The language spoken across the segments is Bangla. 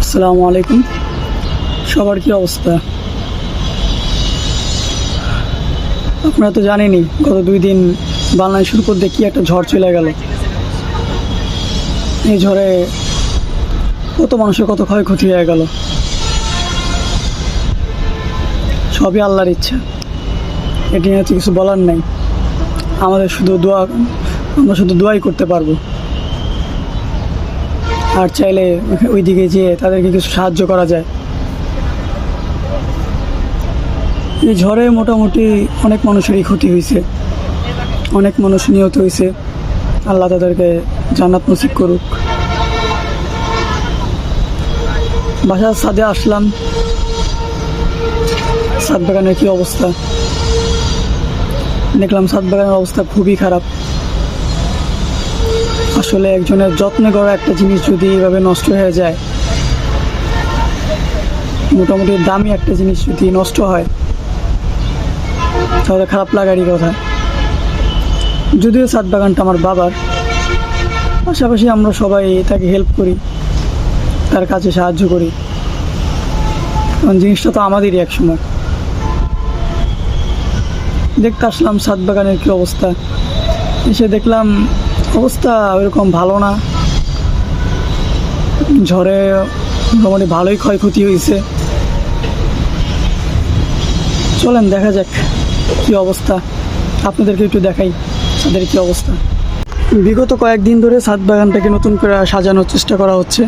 আসসালামু আলাইকুম। সবার কি অবস্থা? আপনারা তো জানেনই, গত 2 দিন বাংলাদেশের উপর দিয়ে কি একটা ঝড় চলে গেল। এই ঝড়ে কত মানুষের কত ক্ষয়ক্ষতি হয়ে গেল। সবই আল্লাহর ইচ্ছা, এটি নিয়ে হচ্ছে কিছু বলার নাই। আমরা শুধু দোয়াই করতে পারবো, আর চাইলে ওইদিকে যেয়ে তাদেরকে কিছু সাহায্য করা যায়। এই ঝড়ে মোটামুটি অনেক মানুষেরই ক্ষতি হয়েছে, অনেক মানুষ নিহত হয়েছে। আল্লাহ তাদেরকে জান্নাত নসিব করুক। বাসার ছাদে আসলাম, ছাদ বাগানের কী অবস্থা দেখলাম। ছাদ বাগানের অবস্থা খুবই খারাপ। আসলে একজনের যত্নে করা একটা জিনিস যদি এইভাবে নষ্ট হয়ে যায়, মোটামুটি দামি একটা জিনিস যদি নষ্ট হয়, তাহলে খারাপ লাগারই কথা। যদিও ছাদ বাগানটা আমার বাবার, পাশাপাশি আমরা সবাই তাকে হেল্প করি, তার কাছে সাহায্য করি, কারণ জিনিসটা তো আমাদেরই এক সময়। দেখতে আসলাম ছাদ বাগানের কী অবস্থা। এসে দেখলাম অবস্থা ওইরকম ভালো না। ঝড়ে মোটামুটি ভালোই ক্ষয়ক্ষতি হয়েছে। চলেন দেখা যাক কী অবস্থা, আপনাদেরকে একটু দেখাই তাদের কী অবস্থা। বিগত কয়েকদিন ধরে ছাদ বাগানটাকে নতুন করে সাজানোর চেষ্টা করা হচ্ছে,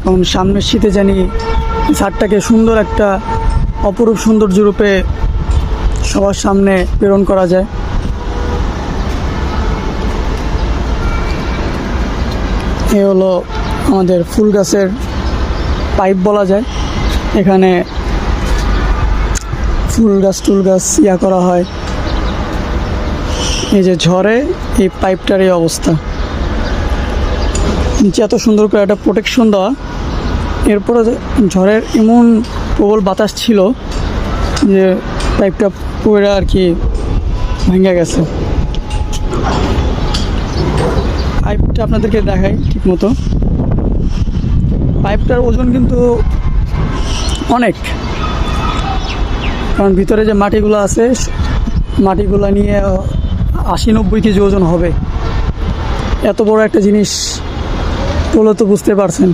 কারণ সামনের শীতে জানি ছাদটাকে সুন্দর একটা অপরূপ সৌন্দর্য রূপে সবার সামনে প্রেরণ করা যায়। এ হলো আমাদের ফুল গাছের পাইপ বলা যায়। এখানে ফুল গাছ করা হয়। এই যে ঝড়ে এই পাইপটার এই অবস্থা, নিচে এত সুন্দর করে একটা প্রোটেকশন দেওয়া। এরপরে ঝড়ের এমন প্রবল বাতাস ছিল যে পাইপটা পুরো আর কি ভেঙে গেছে। পাইপটা আপনাদেরকে দেখাই ঠিক মতো। পাইপটার ওজন কিন্তু অনেক, কারণ ভিতরে যে মাটিগুলো আছে, মাটিগুলো নিয়ে 80-90 কেজি ওজন হবে। এত বড় একটা জিনিস তোলে তো বুঝতে পারছেন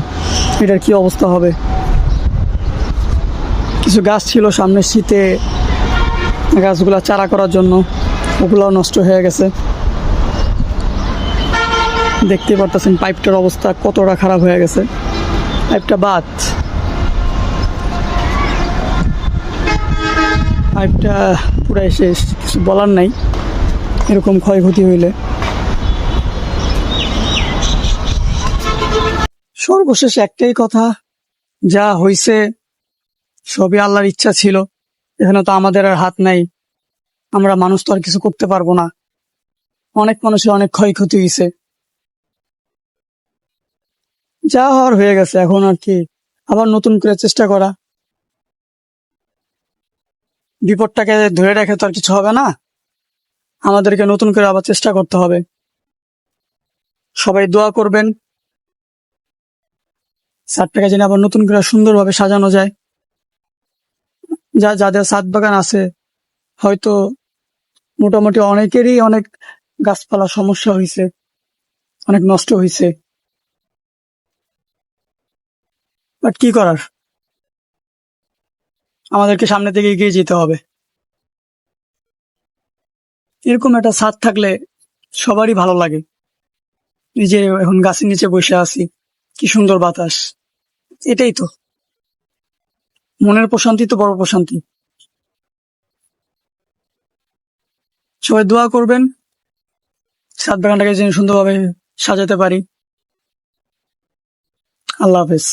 এটার কি অবস্থা হবে। কিছু গাছ ছিল সামনের শীতে, গাছগুলো চারা করার জন্য, ওগুলোও নষ্ট হয়ে গেছে। দেখতে পারতেছেন পাইপটার অবস্থা কতটা খারাপ হয়ে গেছে। পাইপটা বাদ, পাইপটা পুরাই শেষ, কিছু বলার নাই এরকম ক্ষয়ক্ষতি হইলে। সর্বশেষ একটাই কথা, যা হইছে সবই আল্লাহর ইচ্ছা ছিল। এখানে তো আমাদের আর হাত নাই, আমরা মানুষ তো আর কিছু করতে পারবো না। অনেক মানুষের অনেক ক্ষয়ক্ষতি হয়েছে, যা হওয়ার হয়ে গেছে। এখন আর কি আবার নতুন করে চেষ্টা করা। বিপদটাকে ধরে রেখে তো আর কিছু হবে না, আমাদেরকে নতুন করে আবার চেষ্টা করতে হবে। সবাই দোয়া করবেন ছাদটাকে যেন আবার নতুন করে সুন্দরভাবে সাজানো যায়। যাদের ছাদ বাগান আছে, হয়তো মোটামুটি অনেকেরই অনেক গাছপালা সমস্যা হয়েছে, অনেক নষ্ট হয়েছে, বাট কি করার, আমাদেরকে সামনে থেকে এগিয়ে যেতে হবে। এরকম একটা ছাদ থাকলে সবারই ভালো লাগে। এই যে এখন গাছের নিচে বসে আছি, কি সুন্দর বাতাস, এটাই তো মনের প্রশান্তি, তো বড় প্রশান্তি। সবাই দোয়া করবেন ছাদ বাগানটাকে যেন সুন্দরভাবে সাজাতে পারি। আল্লাহ হাফেজ।